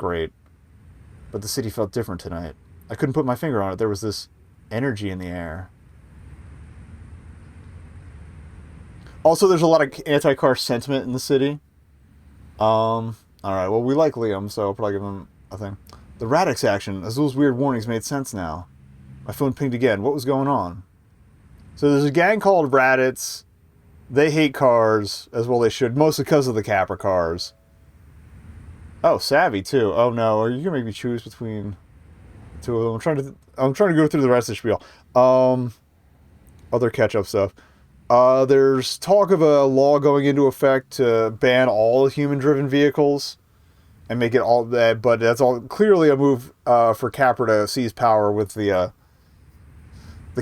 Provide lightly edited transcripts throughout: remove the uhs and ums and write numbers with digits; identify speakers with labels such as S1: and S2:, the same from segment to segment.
S1: great. But the city felt different tonight. I couldn't put my finger on it. There was this energy in the air. Also, there's a lot of anti-car sentiment in the city. Alright, well, we like Liam, so I'll probably give him a thing. The Radix action, as those weird warnings made sense now. My phone pinged again. What was going on? So there's a gang called Raditz. They hate cars, as well they should, mostly because of the Capra cars. Oh, Savvy, too. Oh, no, are you going to make me choose between two of them? I'm trying to go through the rest of the spiel. Other catch-up stuff. There's talk of a law going into effect to ban all human-driven vehicles and make it all that, but that's all clearly a move for Capra to seize power with the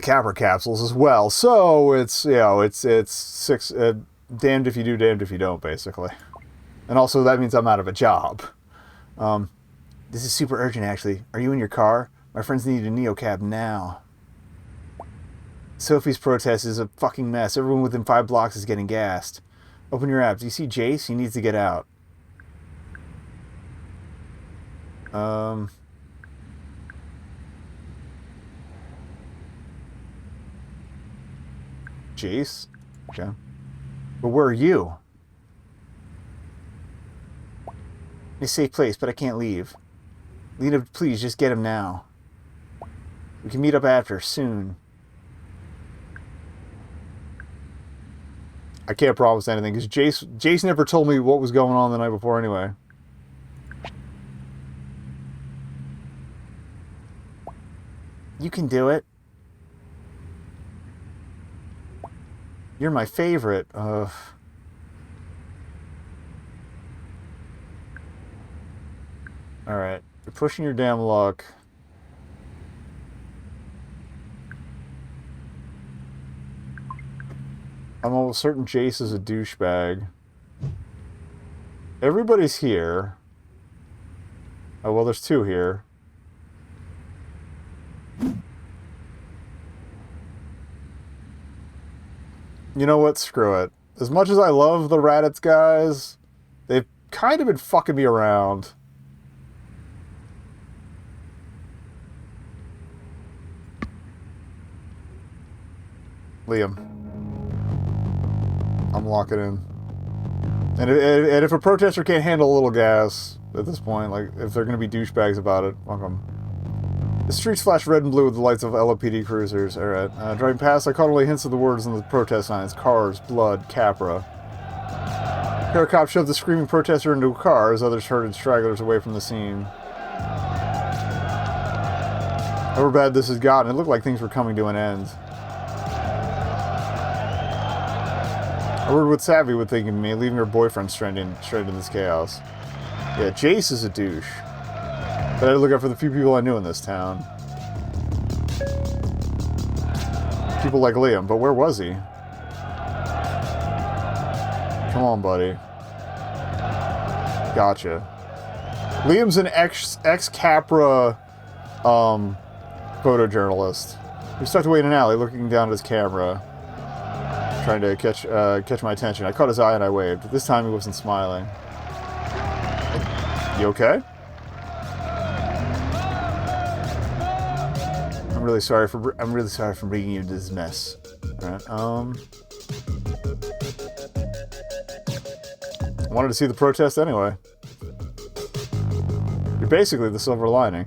S1: Capra capsules as well. So it's, you know, it's six, damned if you do, damned if you don't, basically. And also that means I'm out of a job. This is super urgent, actually. Are you in your car? My friends need a neocab now. Sophie's protest is a fucking mess. Everyone within 5 blocks is getting gassed. Open your app. Do you see Jace? He needs to get out. Jace? Okay. But where are you? In a safe place, but I can't leave. Lena, please, just get him now. We can meet up after, soon. I can't promise anything, because Jace never told me what was going on the night before anyway. You can do it. You're my favorite. Alright. You're pushing your damn luck. I'm almost certain Jace is a douchebag. Everybody's here. Oh, well, there's 2 here. You know what? Screw it. As much as I love the Raditz guys, they've kind of been fucking me around. Liam. I'm locking in. And if a protester can't handle a little gas at this point, like, if they're going to be douchebags about it, fuck them. The streets flash red and blue with the lights of LAPD cruisers. Alright. Driving past, I caught only hints of the words on the protest signs. Cars, blood, Capra. Paracop shoved the screaming protester into a car as others herded stragglers away from the scene. However bad this has gotten, it looked like things were coming to an end. I wondered what Savvy would think of me, leaving her boyfriend straight into this chaos. Yeah, Jace is a douche. But I had to look out for the few people I knew in this town. People like Liam, but where was he? Come on, buddy. Gotcha. Liam's an ex-Capra photojournalist. He was tucked away in an alley, looking down at his camera, trying to catch my attention. I caught his eye and I waved. This time he wasn't smiling. You okay? I'm really sorry for bringing you into this mess. All right. I wanted to see the protest anyway. You're basically the silver lining.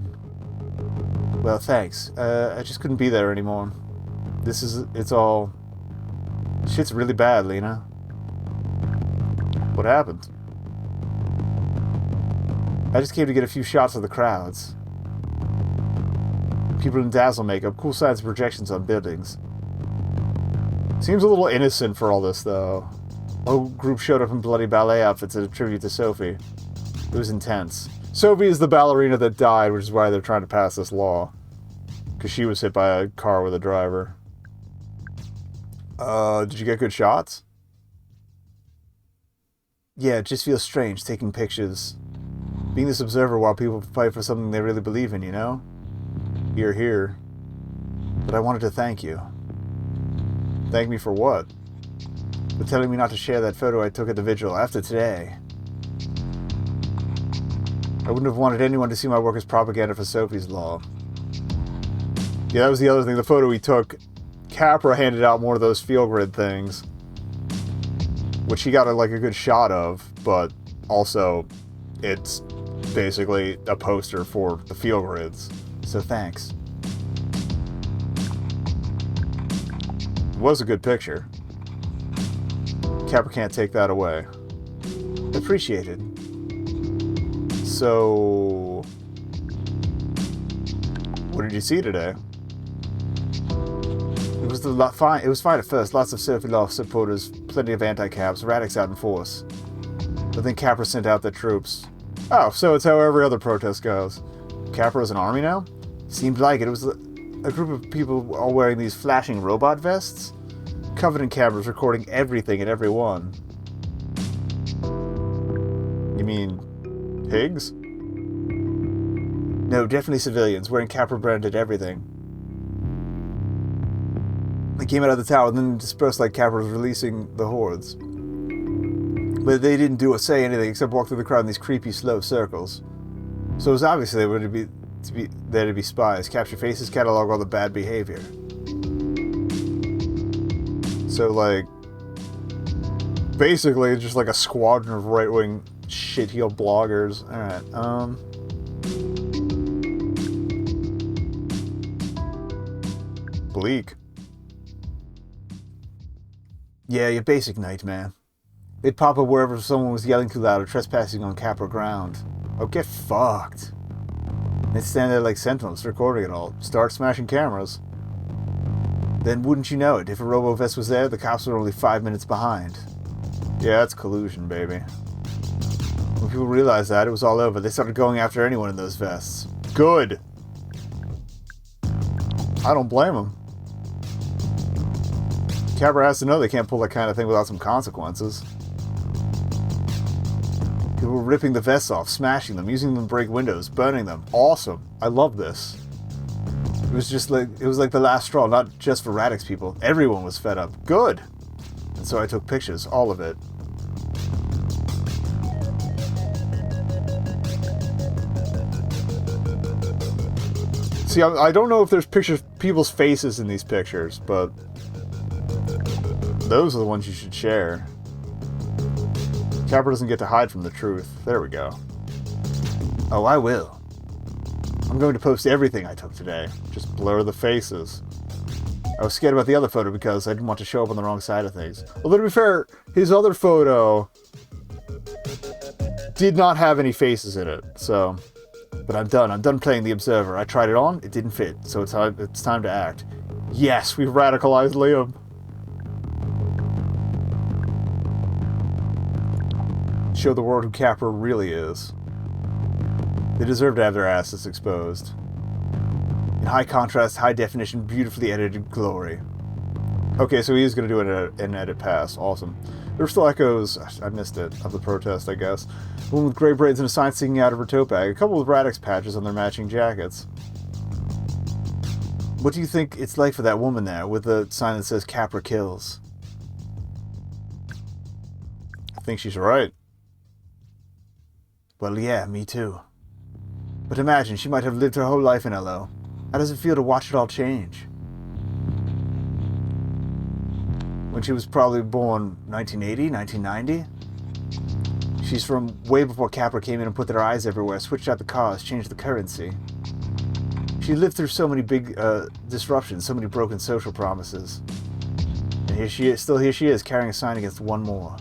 S1: Well, thanks. I just couldn't be there anymore. It's all... Shit's really bad, Lena. What happened? I just came to get a few shots of the crowds. People in dazzle makeup, cool signs of projections on buildings. Seems a little innocent for all this, though. The whole group showed up in bloody ballet outfits as a tribute to Sophie. It was intense. Sophie is the ballerina that died, which is why they're trying to pass this law. Because she was hit by a car with a driver. Did you get good shots? Yeah, it just feels strange, taking pictures. Being this observer while people fight for something they really believe in, you know? You're here. But I wanted to thank you. Thank me for what? For telling me not to share that photo I took at the vigil after today. I wouldn't have wanted anyone to see my work as propaganda for Sophie's Law. Yeah, that was the other thing. The photo he took, Capra handed out more of those field grid things, which he got a good shot of, but also it's basically a poster for the field grids. So thanks. It was a good picture. Capra can't take that away. Appreciated. So, what did you see today? It was fine. It was fine at first. Lots of Sophie Law supporters, plenty of anti-caps, radics out in force. But then Capra sent out their troops. Oh, so it's how every other protest goes. Capra is an army now? Seemed like it. It was a group of people all wearing these flashing robot vests, covered in cameras recording everything and everyone. You mean pigs? No, definitely civilians, wearing Capra-branded everything. They came out of the tower and then dispersed like Capra was releasing the hordes. But they didn't say anything except walk through the crowd in these creepy, slow circles. So it was obviously they were there to be spies, capture faces, catalog all the bad behavior. So, basically, it's just like a squadron of right-wing shit-heel bloggers. Alright, bleak. Yeah, your basic nightmare. They'd pop up wherever someone was yelling too loud or trespassing on Capra ground. Oh, get fucked. They'd stand there like sentinels, recording it all. Start smashing cameras. Then wouldn't you know it, if a robo-vest was there, the cops were only 5 minutes behind. Yeah, that's collusion, baby. When people realized that, it was all over. They started going after anyone in those vests. Good! I don't blame them. Capra has to know they can't pull that kind of thing without some consequences. People were ripping the vests off, smashing them, using them to break windows, burning them. Awesome. I love this. It was like the last straw, not just for Radix people. Everyone was fed up. Good. And so I took pictures, all of it. See, I don't know if there's people's faces in these pictures, but those are the ones you should share. Capra doesn't get to hide from the truth. There we go. Oh, I will. I'm going to post everything I took today. Just blur the faces. I was scared about the other photo because I didn't want to show up on the wrong side of things. Although to be fair, his other photo did not have any faces in it, so... But I'm done. I'm done playing the Observer. I tried it on, it didn't fit, so it's time to act. Yes, we've radicalized Liam. Show the world who Capra really is. They deserve to have their asses exposed. In high contrast, high definition, beautifully edited glory. Okay, so he is going to do an edit pass. Awesome. There were still echoes, I missed it, of the protest, I guess. A woman with gray braids and a sign sticking out of her tote bag. A couple of Radix patches on their matching jackets. What do you think it's like for that woman there, with the sign that says Capra kills? I think she's right. Well, yeah, me too. But imagine, she might have lived her whole life in LO. How does it feel to watch it all change? When she was probably born 1980, 1990? She's from way before Capra came in and put their eyes everywhere, switched out the cars, changed the currency. She lived through so many big disruptions, so many broken social promises. And here she is, carrying a sign against one more.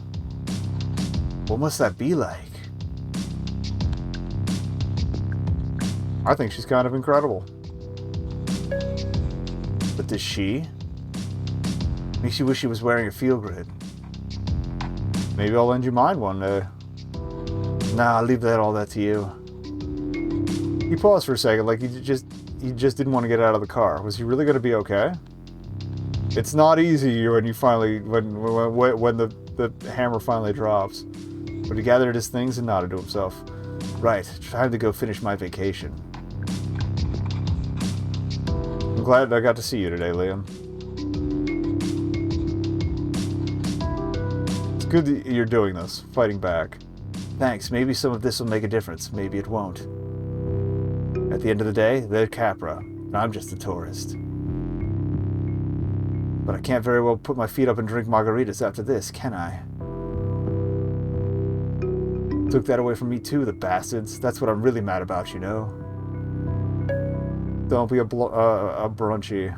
S1: What must that be like? I think she's kind of incredible. But does she? Makes you wish she was wearing a field grid. Maybe I'll lend you mine one day. Nah, I'll leave all that to you. He paused for a second, like he just didn't want to get out of the car. Was he really going to be okay? It's not easy when you finally when the hammer finally drops. But he gathered his things and nodded to himself. Right, time to go finish my vacation. I'm glad I got to see you today, Liam. It's good that you're doing this, fighting back. Thanks, maybe some of this will make a difference, maybe it won't. At the end of the day, they're Capra, and I'm just a tourist. But I can't very well put my feet up and drink margaritas after this, can I? Took that away from me too, the bastards. That's what I'm really mad about, you know? Don't be a brunchy.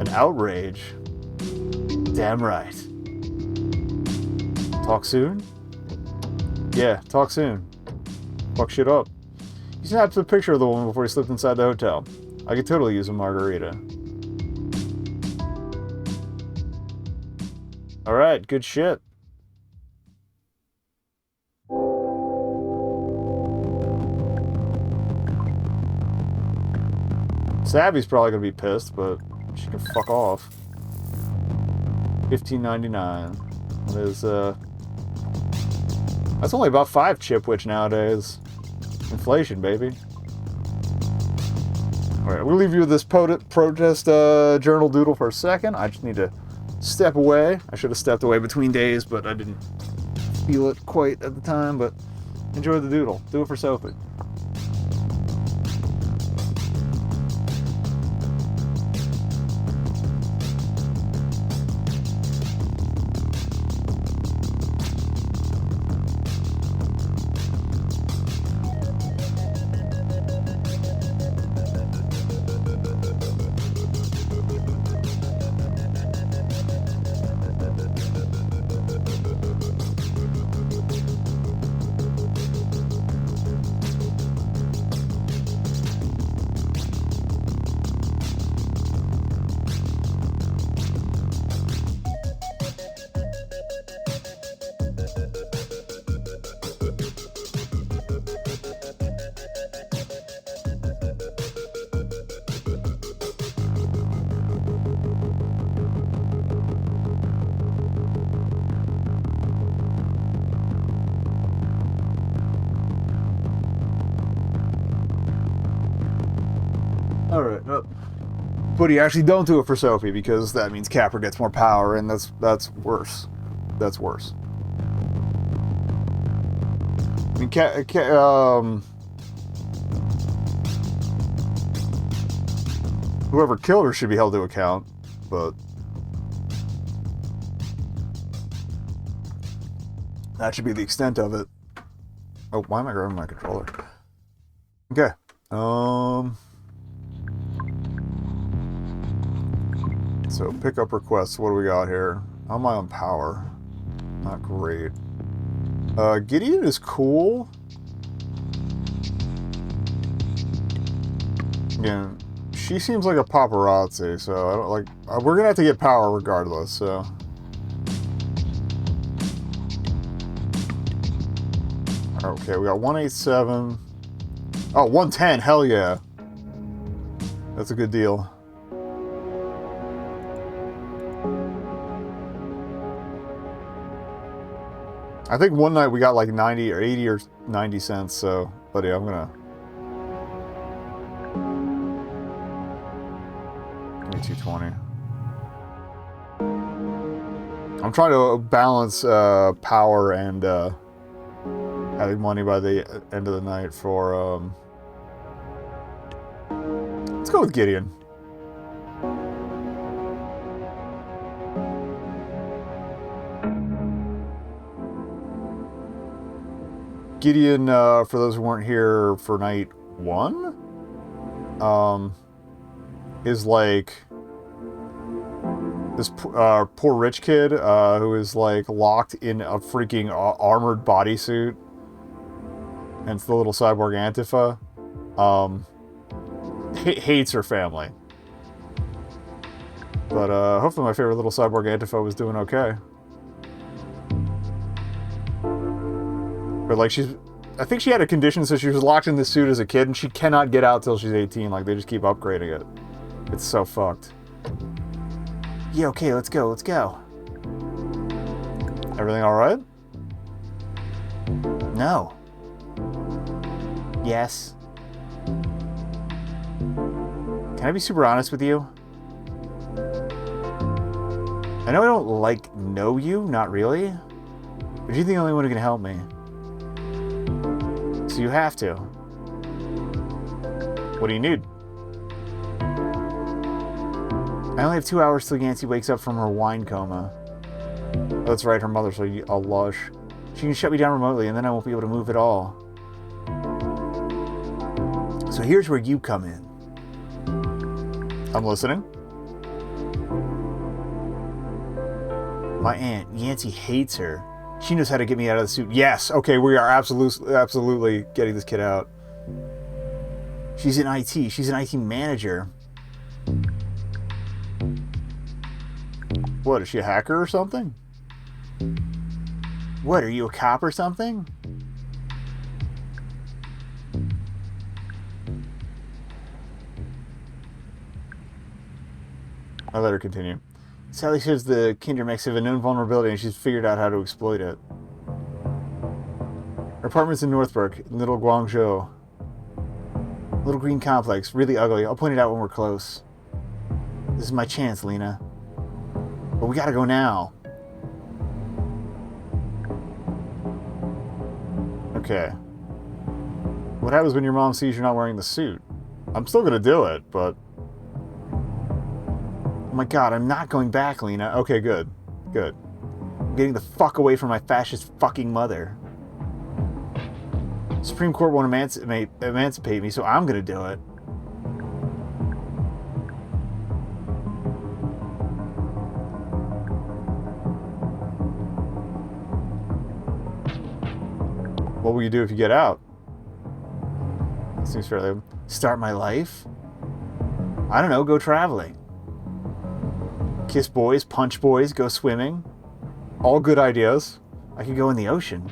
S1: An outrage. Damn right. Talk soon? Yeah, talk soon. Fuck shit up. He snapped a picture of the woman before he slipped inside the hotel. I could totally use a margarita. Alright, good shit. Savvy's probably gonna be pissed, but she can fuck off. $15.99. That is, that's only about 5 chipwich nowadays. Inflation, baby. Alright, we'll leave you with this protest journal doodle for a second. I just need to step away. I should have stepped away between days, but I didn't feel it quite at the time, but enjoy the doodle. Do it for Sophie. Alright, but you actually don't do it for Sophie because that means Capra gets more power, and that's worse. That's worse. I mean, whoever killed her should be held to account, but that should be the extent of it. Oh, why am I grabbing my controller? Okay. So pickup requests, what do we got here? How am I on power? Not great. Gideon is cool. Again, she seems like a paparazzi, so I don't like. We're gonna have to get power regardless, so. Okay, we got 187. Oh, 110, hell yeah. That's a good deal. I think one night we got like 90 or 80 or 90 cents, so, but yeah, I'm gonna... Give me 220. I'm trying to balance power and having money by the end of the night for... Let's go with Gideon. Gideon, for those who weren't here for night 1, is like this poor rich kid who is like locked in a freaking armored bodysuit, and it's the little cyborg Antifa. Hates her family, but hopefully my favorite little cyborg Antifa was doing okay. But like I think she had a condition, so she was locked in this suit as a kid, and she cannot get out till she's 18. Like, they just keep upgrading it. It's so fucked. Yeah, okay, let's go, let's go. Everything alright? No. Yes. Can I be super honest with you? I know I don't, know you, not really. But you're the only one who can help me. so you have to. What do you need? I only have 2 hours till Yancy wakes up from her wine coma. Oh, that's right, her mother's a lush. She can shut me down remotely, and then I won't be able to move at all. So here's where you come in. I'm listening. My aunt, Yancy, hates her. She knows how to get me out of the suit. Yes, okay, we are absolutely getting this kid out. She's in IT. She's an IT manager. What, is she a hacker or something? What, are you a cop or something? I'll let her continue. Sally says the Kindermechs have a known vulnerability and she's figured out how to exploit it. Her apartment's in Northbrook, in Little Guangzhou. Little green complex, really ugly. I'll point it out when we're close. This is my chance, Lena. But we gotta go now. Okay. What happens when your mom sees you're not wearing the suit? I'm still gonna do it, but... Oh my god, I'm not going back, Lena. Okay, good. Good. I'm getting the fuck away from my fascist fucking mother. Supreme Court won't emancipate me, so I'm gonna do it. What will you do if you get out? Seems fairly... Start my life? I don't know, go traveling. Kiss boys, punch boys, go swimming. All good ideas. I could go in the ocean.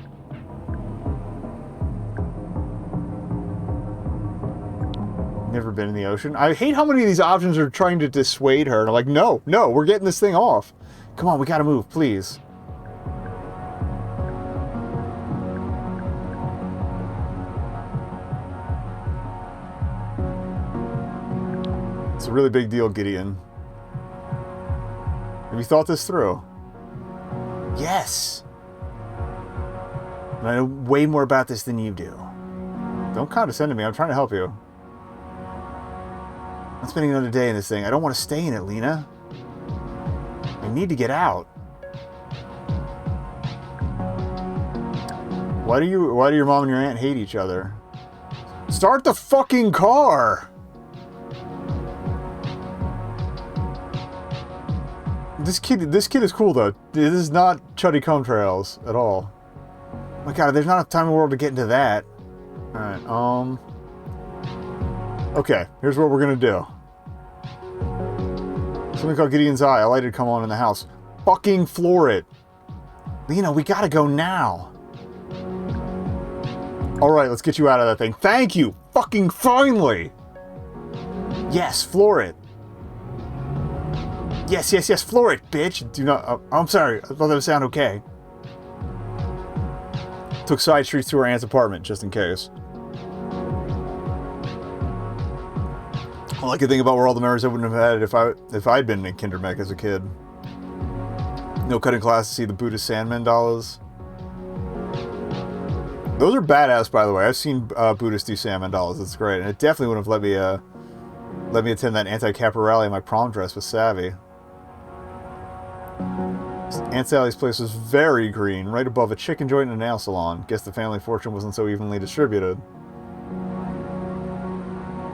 S1: Never been in the ocean. I hate how many of these options are trying to dissuade her. And I'm like, no, we're getting this thing off. Come on, we gotta move, please. It's a really big deal, Gideon. Have you thought this through? Yes. And I know way more about this than you do. Don't condescend to me. I'm trying to help you. I'm spending another day in this thing. I don't want to stay in it, Lena. I need to get out. Why do your mom and your aunt hate each other? Start the fucking car! This kid is cool though. This is not Chuddy Comtrails at all. My god, there's not enough time in the world to get into that. Alright, okay, here's what we're gonna do. Something called Gideon's Eye. I lighted to come on in the house. Fucking floor it. Lena, we gotta go now. Alright, let's get you out of that thing. Thank you! Fucking finally! Yes, floor it. Yes, floor it, bitch! Do not... I'm sorry, I thought that would sound okay. Took side streets to her aunt's apartment, just in case. All I could think about were all the memories I wouldn't have had if I'd been in Kindermech as a kid. No cutting class to see the Buddhist sand mandalas. Those are badass, by the way. I've seen Buddhists do sand mandalas. That's great, and it definitely would have let me attend that anti-Kappa rally in my prom dress with Savvy. Aunt Sally's place was very green, right above a chicken joint and a nail salon. Guess the family fortune wasn't so evenly distributed.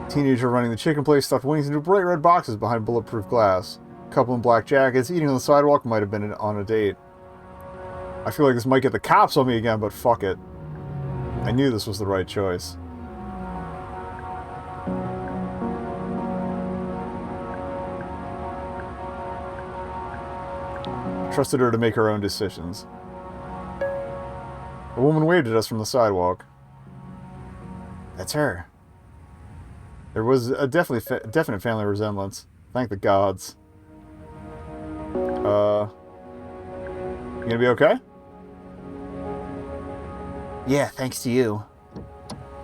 S1: Teenager running the chicken place stuffed wings into bright red boxes behind bulletproof glass. Couple in black jackets, eating on the sidewalk, might have been on a date. I feel like this might get the cops on me again, but fuck it. I knew this was the right choice. Trusted her to make her own decisions. A woman waved at us from the sidewalk. That's her. There was a definite family resemblance. Thank the gods. You gonna be okay? Yeah, thanks to you.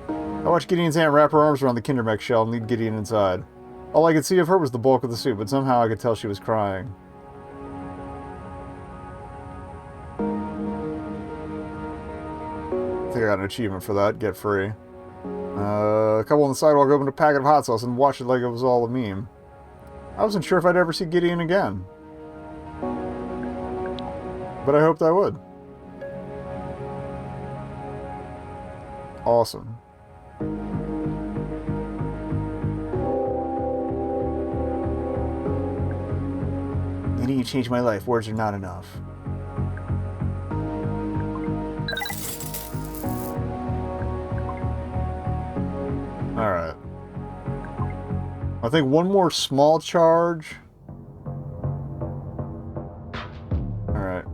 S1: I watched Gideon's aunt wrap her arms around the Kindermech shell and lead Gideon inside. All I could see of her was the bulk of the suit, but somehow I could tell she was crying. think I got an achievement for that. Get free. A couple on the sidewalk opened a packet of hot sauce and watched it like it was all a meme. I wasn't sure if I'd ever see Gideon again. But I hoped I would. Awesome. I need to change my life. Words are not enough. Alright. I think one more small charge. Alright.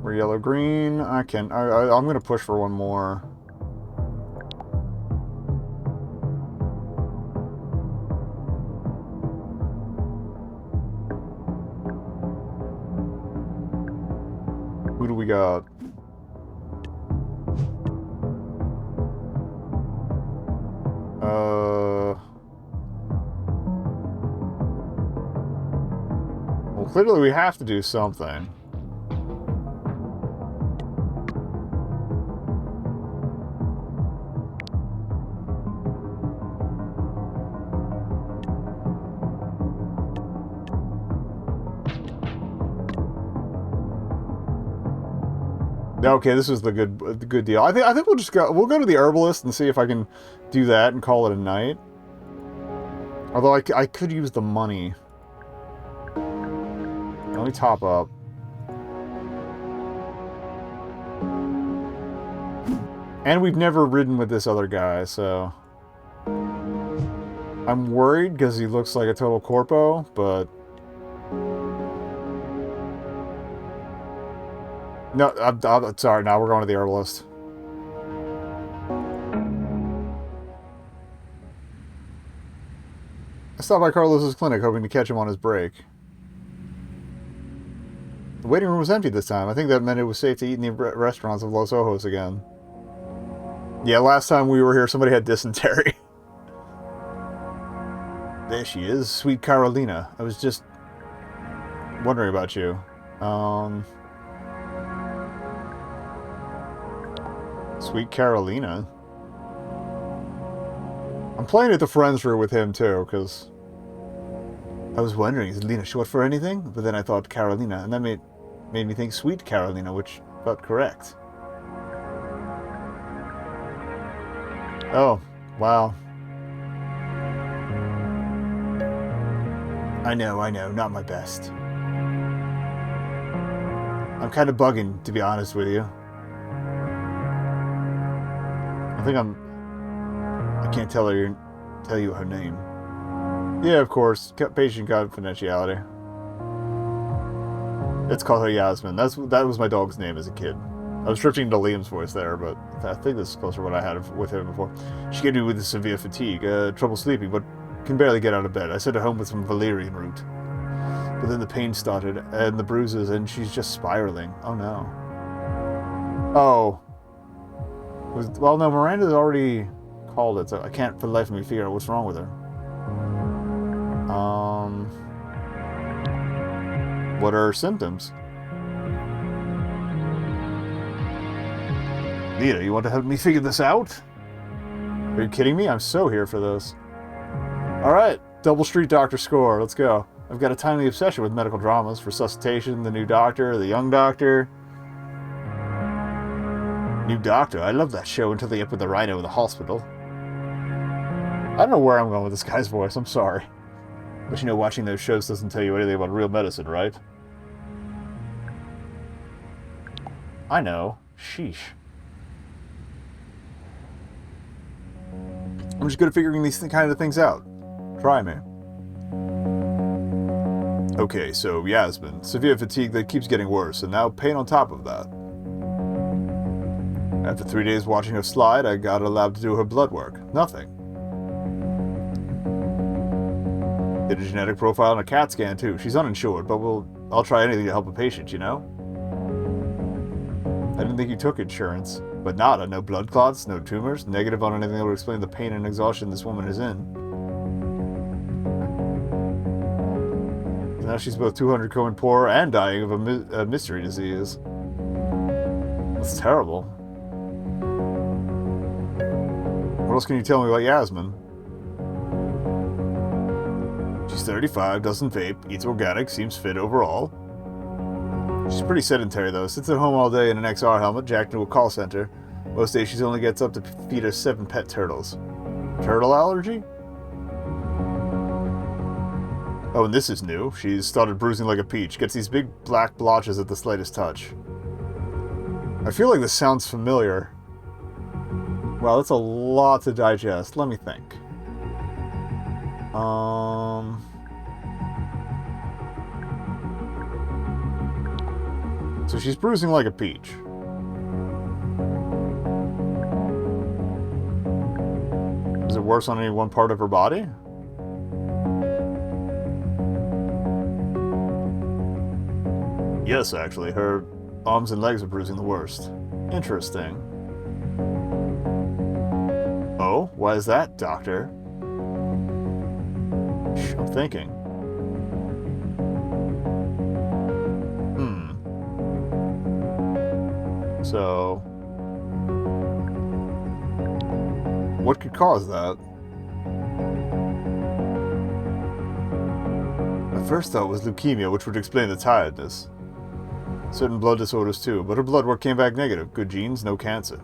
S1: We're yellow-green. I'm going to push for one more. Who do we got? Well, clearly we have to do something. Okay, this is the good deal. I think we'll go to the herbalist and see if I can do that and call it a night. Although I could use the money. Let me top up. And we've never ridden with this other guy, so I'm worried because he looks like a total corpo, but no, I'm sorry. Now we're going to the herbalist. I stopped by Carlos's clinic hoping to catch him on his break. The waiting room was empty this time. I think that meant it was safe to eat in the restaurants of Los Ojos again. Yeah, last time we were here, somebody had dysentery. There she is, sweet Carolina. I was just wondering about you. Sweet Carolina. I'm playing at the friends room with him too, because I was wondering, is Lena short for anything? But then I thought Carolina, and that made me think Sweet Carolina, which felt correct. Oh, wow. I know, not my best. I'm kind of bugging, to be honest with you. I can't tell you her name. Yeah, of course. Patient confidentiality. Let's call her Yasmin. That was my dog's name as a kid. I was drifting to Liam's voice there, but I think this is closer to what I had with him before. She gave me with severe fatigue, trouble sleeping, but can barely get out of bed. I sent her home with some valerian root. But then the pain started, and the bruises, and she's just spiraling. Oh no. Oh. Well, no, Miranda's already called it, so I can't for the life of me figure out what's wrong with her. What are her symptoms? Nita, you want to help me figure this out? Are you kidding me? I'm so here for this. Alright, double street doctor score. Let's go. I've got a timely obsession with medical dramas. Resuscitation, The New Doctor, The Young Doctor. New Doctor. I love that show until they up with the rhino in the hospital. I don't know where I'm going with this guy's voice. I'm sorry. But you know, watching those shows doesn't tell you anything about real medicine, right? I know. Sheesh. I'm just good at figuring these kind of things out. Try me. Okay, so Yasmin. Severe fatigue that keeps getting worse, and now pain on top of that. After 3 days watching her slide, I got her lab to do her blood work. Nothing. Did a genetic profile and a CAT scan too. She's uninsured, but I'll try anything to help a patient, you know? I didn't think you took insurance. But nada, no blood clots, no tumors, negative on anything that would explain the pain and exhaustion this woman is in. Now she's both 200 Cohen poor and dying of a mystery disease. That's terrible. else can you tell me about Yasmin? She's 35, doesn't vape, eats organic, seems fit overall. She's pretty sedentary though, sits at home all day in an XR helmet, jacked into a call center. Most days she only gets up to feed her 7 pet turtles. Turtle allergy? Oh, and this is new. She's started bruising like a peach. Gets these big black blotches at the slightest touch. I feel like this sounds familiar. Wow, that's a lot to digest. Let me think. So she's bruising like a peach. Is it worse on any one part of her body? Yes, actually. Her arms and legs are bruising the worst. Interesting. Oh, why is that, Doctor? I'm thinking. So... what could cause that? My first thought was leukemia, which would explain the tiredness. Certain blood disorders too, but her blood work came back negative. Good genes, no cancer.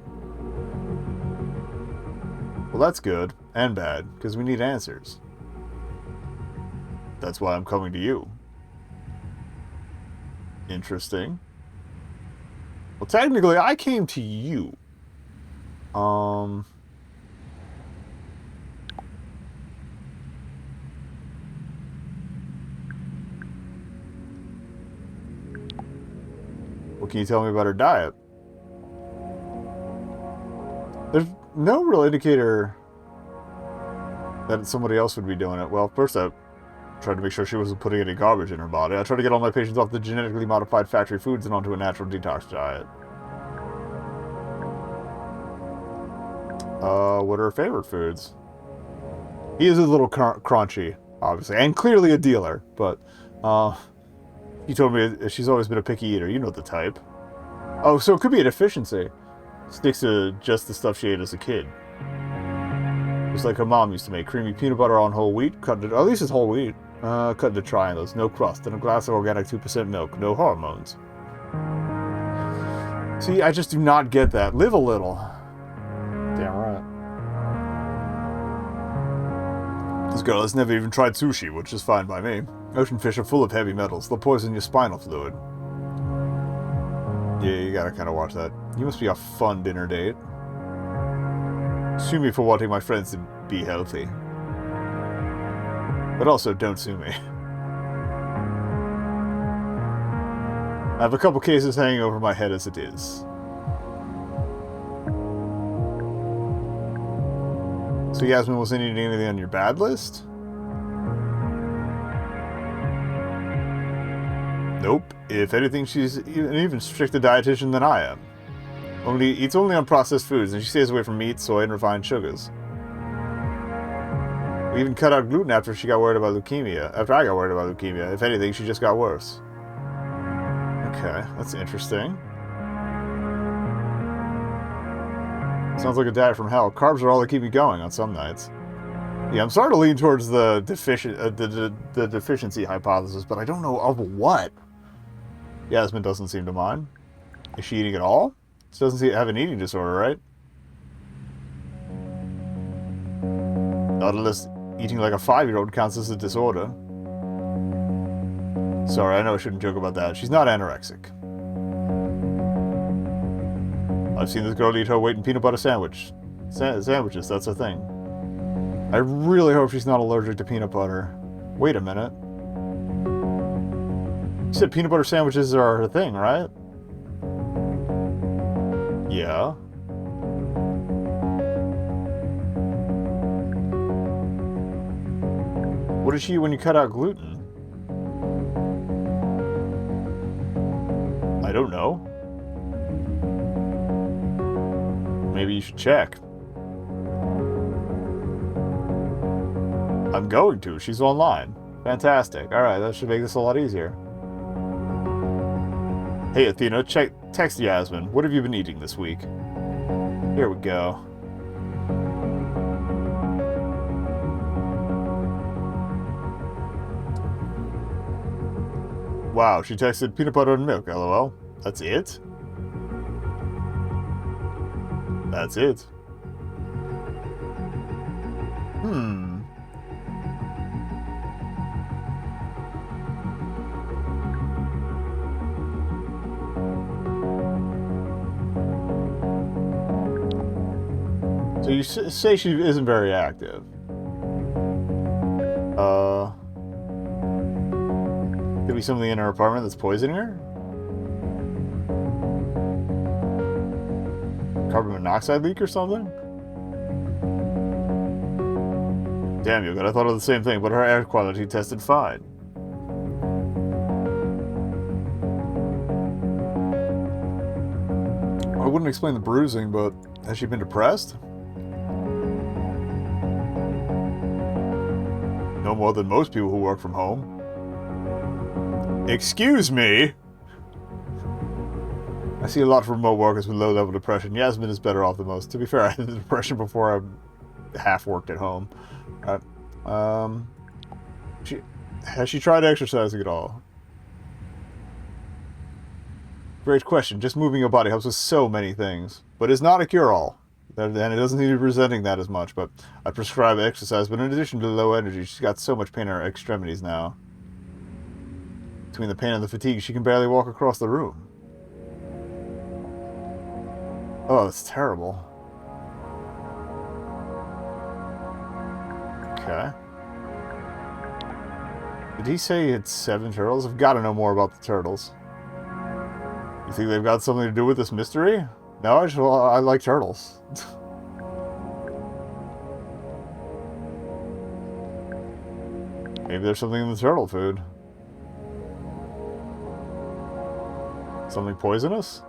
S1: Well, that's good, and bad, because we need answers. That's why I'm coming to you. Interesting. Well, technically, I came to you. What can you tell me about her diet? There's no real indicator that somebody else would be doing it. Well, first I tried to make sure she wasn't putting any garbage in her body. I tried to get all my patients off the genetically modified factory foods and onto a natural detox diet. What are her favorite foods? He is a little crunchy, obviously, and clearly a dealer, but, he told me she's always been a picky eater. You know the type. Oh, so it could be a deficiency. Sticks to just the stuff she ate as a kid. Just like her mom used to make. Creamy peanut butter on whole wheat. Cut into, at least it's whole wheat. Cut into triangles. No crust. And a glass of organic 2% milk. No hormones. See, I just do not get that. Live a little. Damn right. This girl has never even tried sushi, which is fine by me. Ocean fish are full of heavy metals. They'll poison your spinal fluid. Yeah, you gotta kind of watch that. You must be a fun dinner date. Sue me for wanting my friends to be healthy. But also, don't sue me. I have a couple cases hanging over my head as it is. So Yasmin wasn't eating anything on your bad list? Nope. If anything, she's an even stricter dietitian than I am. Eats only on processed foods, and she stays away from meat, soy, and refined sugars. We even cut out gluten after she got worried about leukemia. After I got worried about leukemia. If anything, she just got worse. Okay, that's interesting. Sounds like a diet from hell. Carbs are all that keep me going on some nights. Yeah, I'm starting to lean towards the deficiency hypothesis, but I don't know of what. Yasmin doesn't seem to mind. Is she eating at all? She doesn't have an eating disorder, right? Not unless eating like a 5-year-old counts as a disorder. Sorry, I know I shouldn't joke about that. She's not anorexic. I've seen this girl eat her weight in peanut butter sandwiches, that's her thing. I really hope she's not allergic to peanut butter. Wait a minute. You said peanut butter sandwiches are her thing, right? Yeah. What did she eat when you cut out gluten? I don't know. Maybe you should check. I'm going to. She's online. Fantastic. Alright, that should make this a lot easier. Hey Athena, text Yasmin. What have you been eating this week? Here we go. Wow, she texted peanut butter and milk, lol. That's it? That's it. Hmm. So you say she isn't very active. Could be something in her apartment that's poisoning her? Carbon monoxide leak or something? Damn you, I thought of the same thing, but her air quality tested fine. I wouldn't explain the bruising, but has she been depressed? No more than most people who work from home. Excuse me? I see a lot of remote workers with low-level depression. Yasmin is better off than most. To be fair, I had the depression before I half worked at home. Has she tried exercising at all? Great question. Just moving your body helps with so many things. But it's not a cure-all. And it doesn't need to be presenting that as much. But I prescribe exercise. But in addition to low energy, she's got so much pain in her extremities now. Between the pain and the fatigue, she can barely walk across the room. Oh, that's terrible. Okay. Did he say it's 7 turtles? I've got to know more about the turtles. You think they've got something to do with this mystery? No, I like turtles. Maybe there's something in the turtle food. Something poisonous?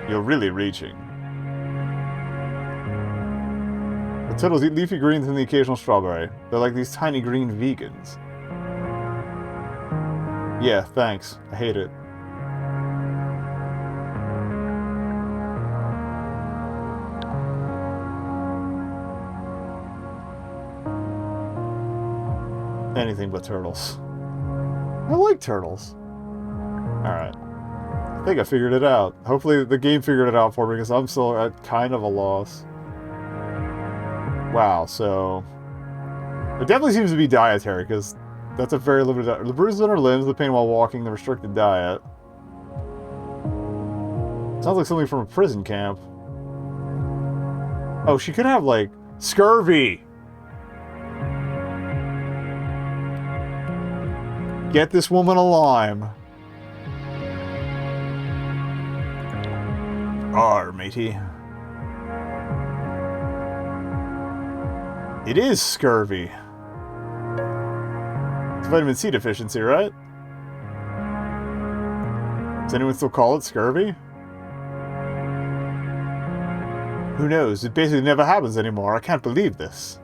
S1: You're really reaching. The turtles eat leafy greens and the occasional strawberry. They're like these tiny green vegans. Yeah, thanks. I hate it. Anything but turtles. I like turtles. Alright. I think I figured it out. Hopefully the game figured it out for me, because I'm still at kind of a loss. Wow, so... It definitely seems to be dietary, because that's a very limited diet. The bruises on her limbs, the pain while walking, the restricted diet. Sounds like something from a prison camp. Oh, she could have, like, scurvy! Get this woman a lime. Arr, matey. It is scurvy. It's vitamin C deficiency, right? Does anyone still call it scurvy? Who knows? It basically never happens anymore. I can't believe this.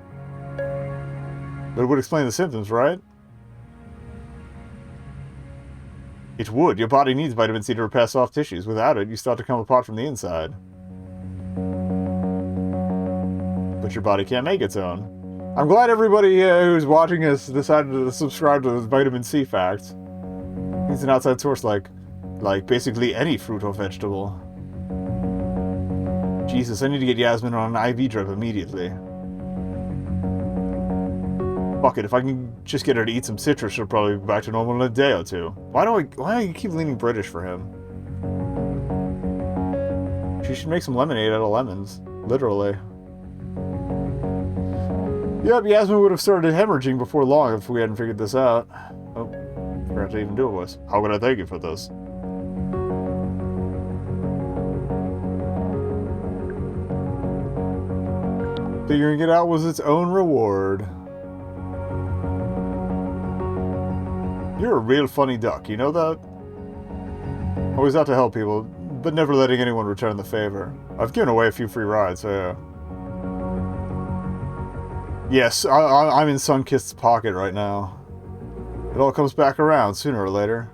S1: But it would explain the symptoms, right? It would. Your body needs vitamin C to repair soft tissues. Without it, you start to come apart from the inside. But your body can't make its own. I'm glad everybody who's watching this decided to subscribe to the vitamin C facts. He's an outside source like basically any fruit or vegetable. Jesus, I need to get Yasmin on an IV drip immediately. Fuck it, if I can just get her to eat some citrus, she'll probably be back to normal in a day or two. Why do you keep leaning British for him? She should make some lemonade out of lemons. Literally. Yep, Yasmin would have started hemorrhaging before long if we hadn't figured this out. Oh, forgot to even do a voice. How could I thank you for this? Figuring it out was its own reward. You're a real funny duck, you know that? Always out to help people, but never letting anyone return the favor. I've given away a few free rides, so yeah. Yes, I'm in Sunkist's pocket right now. It all comes back around sooner or later.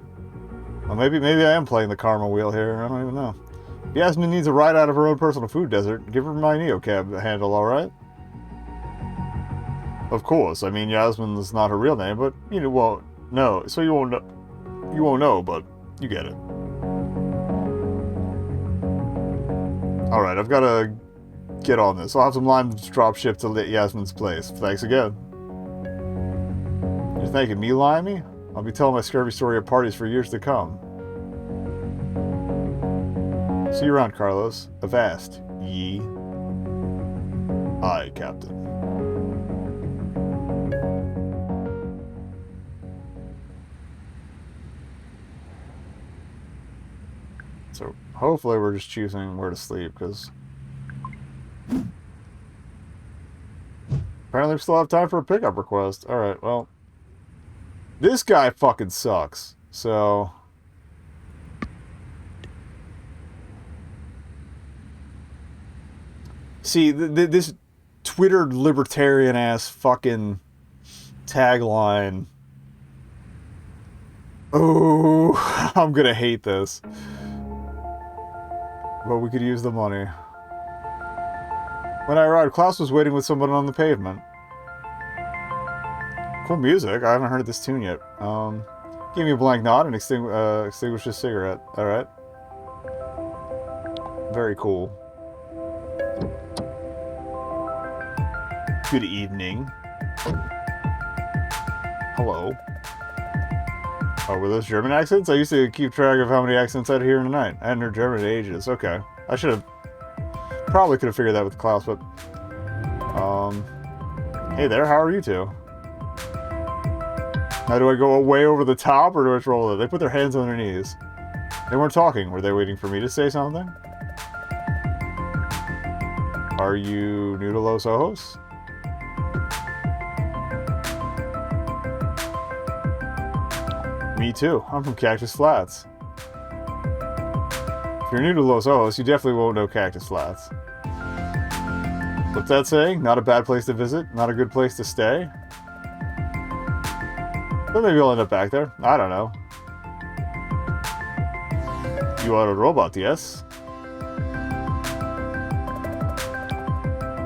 S1: Well, maybe I am playing the karma wheel here. I don't even know. If Yasmin needs a ride out of her own personal food desert, give her my NeoCab handle, alright? Of course. I mean, Yasmin's not her real name, but you won't know. So you won't know. You won't know, but you get it. Alright, I've got to get on this. I'll have some limes drop ship to Yasmin's place. Thanks again. You're thanking me, Limey? I'll be telling my scurvy story at parties for years to come. See you around, Carlos. Avast, ye. Aye, Captain. So, hopefully we're just choosing where to sleep, because... apparently we still have time for a pickup request. Alright, well... this guy fucking sucks, so... see, this Twitter libertarian-ass fucking tagline... oh, I'm gonna hate this. But we could use the money. When I arrived, Klaus was waiting with someone on the pavement. Cool music. I haven't heard this tune yet. Gave me a blank nod and extinguished his cigarette. Alright. Very cool. Good evening. Hello. Oh, were those German accents? I used to keep track of how many accents I'd hear in a night. I hadn't heard German in ages. Okay. I should have... probably could have figured that with Klaus, but... hey there, how are you two? Now, do I go way over the top, or do I just roll it? They put their hands on their knees. They weren't talking. Were they waiting for me to say something? Are you new to Los Ojos? Me too. I'm from Cactus Flats. If you're new to Los Ojos, you definitely won't know Cactus Flats. What's that saying? Not a bad place to visit? Not a good place to stay? But maybe I'll end up back there. I don't know. You are a robot, yes?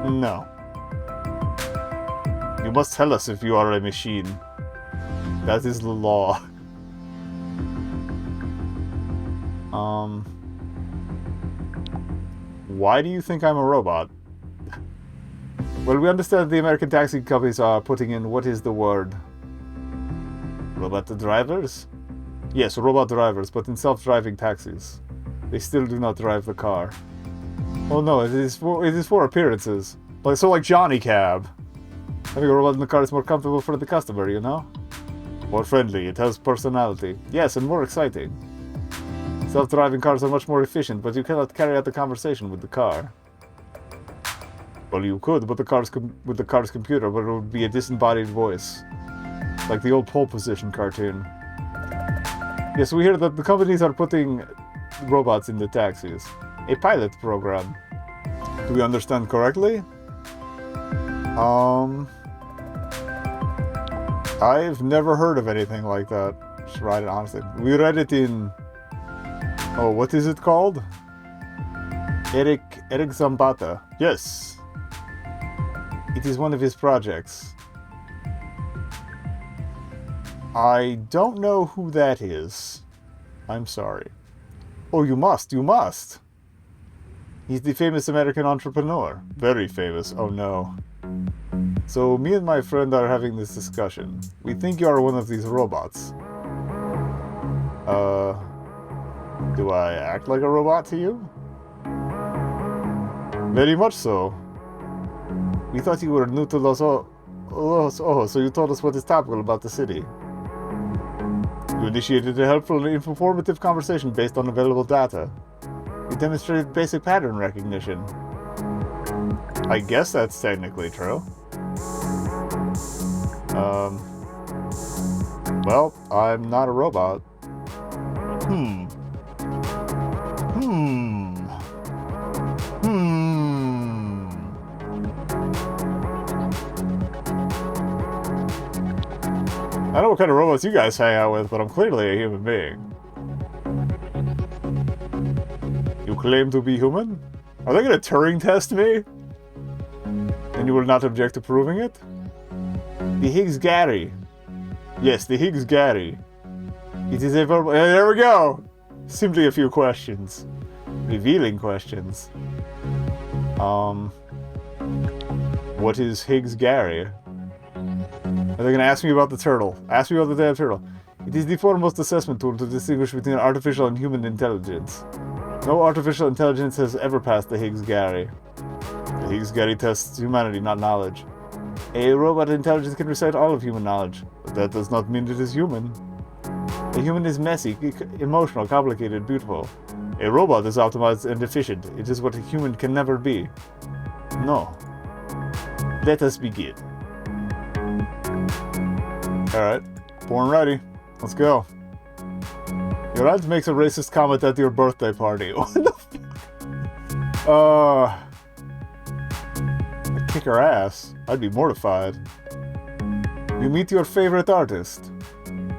S1: No. You must tell us if you are a machine. That is the law. Why do you think I'm a robot? Well, we understand the American taxi companies are putting in, what is the word? Robot drivers? Yes, robot drivers, but in self-driving taxis. They still do not drive the car. Oh no, it is for appearances. Like Johnny Cab. Having a robot in the car is more comfortable for the customer, you know? More friendly, it has personality. Yes, and more exciting. Self-driving cars are much more efficient, but you cannot carry out the conversation with the car. Well, you could, but with the car's computer, but it would be a disembodied voice. Like the old pole position cartoon. Yes, we hear that the companies are putting robots into taxis. A pilot program. Do we understand correctly? I've never heard of anything like that. Just write it honestly. We read it in... oh, what is it called? Eric Zambata. Yes. It is one of his projects. I don't know who that is. I'm sorry. Oh, you must. He's the famous American entrepreneur. Very famous. Oh no. So, me and my friend are having this discussion. We think you are one of these robots. Do I act like a robot to you? Very much so. We thought you were new to Los Ojos, so you told us what is topical about the city. You initiated a helpful and informative conversation based on available data. You demonstrated basic pattern recognition. I guess that's technically true. Well, I'm not a robot. I don't know what kind of robots you guys hang out with, but I'm clearly a human being. You claim to be human? Are they gonna Turing test me? And you will not object to proving it? The Higgs Gary. Yes, the Higgs Gary. It is a verbal... there we go! Simply a few questions. Revealing questions. What is Higgs Gary? Are they gonna ask me about the turtle? Ask me about the damn turtle. It is the foremost assessment tool to distinguish between artificial and human intelligence. No artificial intelligence has ever passed the Higgs Gary. The Higgs Gary tests humanity, not knowledge. A robot intelligence can recite all of human knowledge, but that does not mean it is human. A human is messy, emotional, complicated, beautiful. A robot is optimized and efficient. It is what a human can never be. No. Let us begin. Alright. Born ready. Let's go. Your aunt makes a racist comment at your birthday party. What the fuck? I'd kick her ass. I'd be mortified. You meet your favorite artist.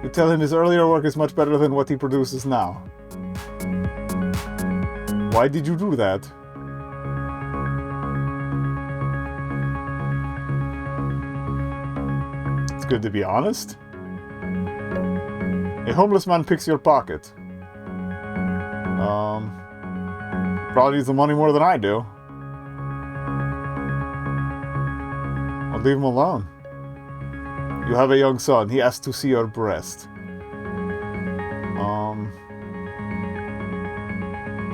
S1: You tell him his earlier work is much better than what he produces now. Why did you do that? It's good to be honest. A homeless man picks your pocket. Probably needs the money more than I do. I'll leave him alone. You have a young son. He asks to see your breast.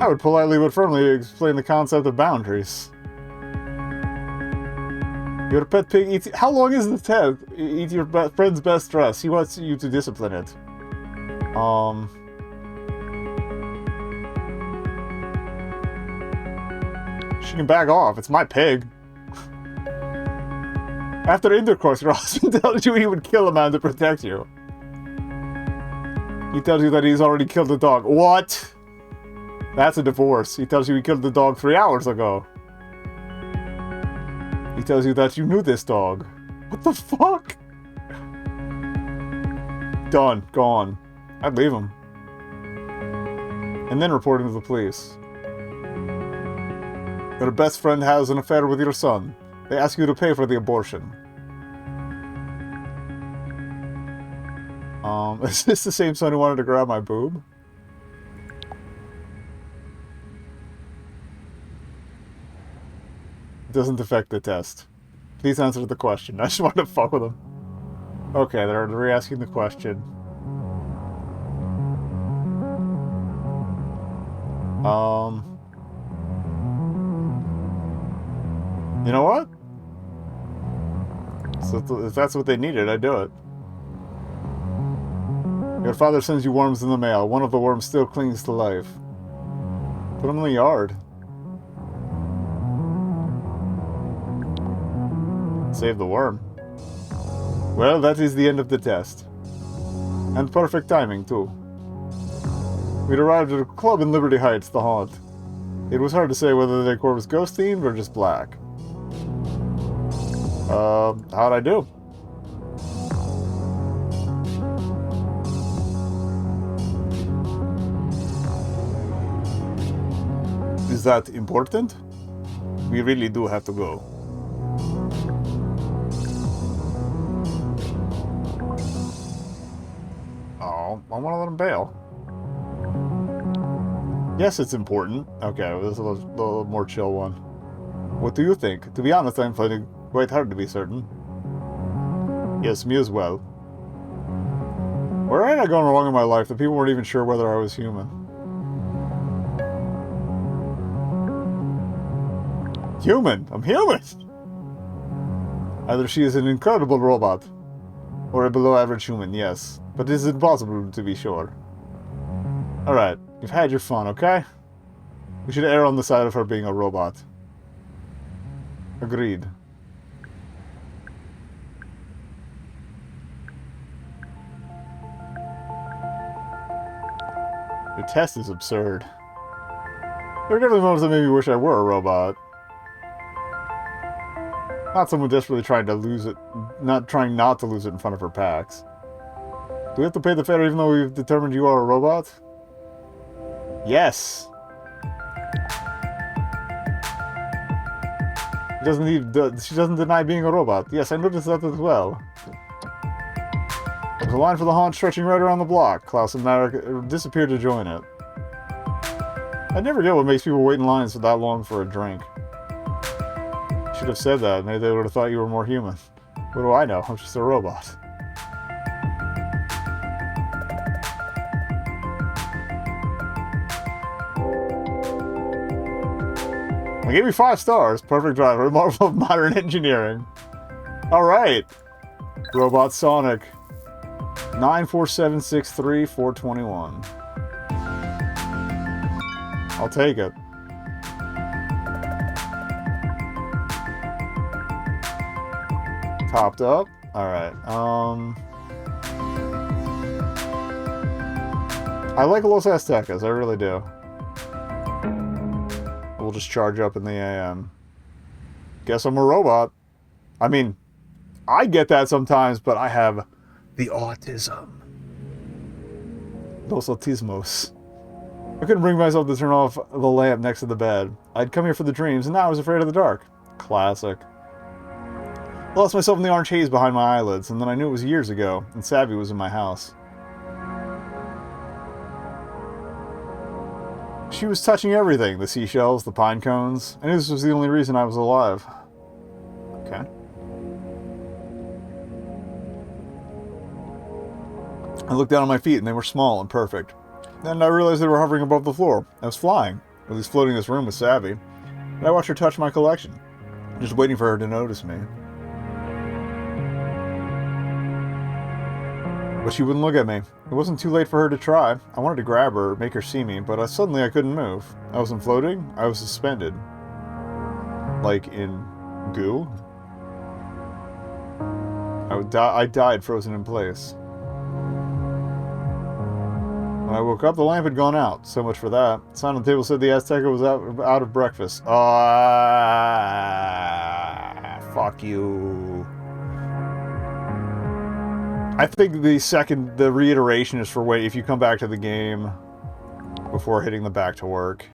S1: I would politely but firmly explain the concept of boundaries. Your pet pig eats... How long is the test? Eat your friend's best dress. He wants you to discipline it. She can back off. It's my pig. After intercourse, your husband tells you he would kill a man to protect you. He tells you that he's already killed a dog. What? That's a divorce. He tells you he killed the dog 3 hours ago. He tells you that you knew this dog. What the fuck? Done. Gone. I'd leave him. And then report him to the police. Your best friend has an affair with your son. They ask you to pay for the abortion. Is this the same son who wanted to grab my boob? It doesn't affect the test. Please answer the question. I just wanted to fuck with him. Okay, they're re-asking the question. You know what? So if that's what they needed, I'd do it. Your father sends you worms in the mail. One of the worms still clings to life. Put them in the yard. Save the worm. Well, that is the end of the test. And perfect timing, too. We'd arrived at a club in Liberty Heights, the haunt. It was hard to say whether the decor was ghost-themed or just black. How'd I do? Is that important? We really do have to go. Oh, I want to let him bail. Yes, it's important. Okay, well, this is a little more chill one. What do you think? To be honest, I'm finding quite hard to be certain. Yes, me as well. Where had I gone wrong in my life that people weren't even sure whether I was human? Human! I'm human! Either she is an incredible robot, or a below-average human, yes. But it is impossible to be sure. Alright, you've had your fun, okay? We should err on the side of her being a robot. Agreed. Your test is absurd. There are definitely moments that made me wish I were a robot. Not someone desperately trying to lose it, not trying not to lose it in front of her packs. Do we have to pay the fare even though we've determined you are a robot? Yes! She doesn't deny being a robot. Yes, I noticed that as well. There's a line for the haunt stretching right around the block. Klaus and Marek disappeared to join it. I never get what makes people wait in lines for that long for a drink. Should have said that. Maybe they would have thought you were more human. What do I know? I'm just a robot. I gave you 5 stars. Perfect driver. Marvel of modern engineering. Alright. Robot Sonic. 94763-421. I'll take it. Topped up. Alright. I like Los Aztecas. I really do. We'll just charge up in the AM. Guess I'm a robot. I mean, I get that sometimes, but I have the autism. Los autismos. I couldn't bring myself to turn off the lamp next to the bed. I'd come here for the dreams, and now I was afraid of the dark. Classic. I lost myself in the orange haze behind my eyelids, and then I knew it was years ago, and Savvy was in my house. She was touching everything. The seashells, the pine cones. I knew this was the only reason I was alive. Okay. I looked down at my feet, and they were small and perfect. Then I realized they were hovering above the floor. I was flying, or at least floating in this room with Savvy. And I watched her touch my collection, just waiting for her to notice me. But she wouldn't look at me. It wasn't too late for her to try. I wanted to grab her, make her see me, but suddenly I couldn't move. I wasn't floating, I was suspended. Like in goo? I died frozen in place. When I woke up, the lamp had gone out. So much for that. The sign on the table said the Azteca was out of breakfast. Fuck you. I think the reiteration is for if you come back to the game before hitting the back to work.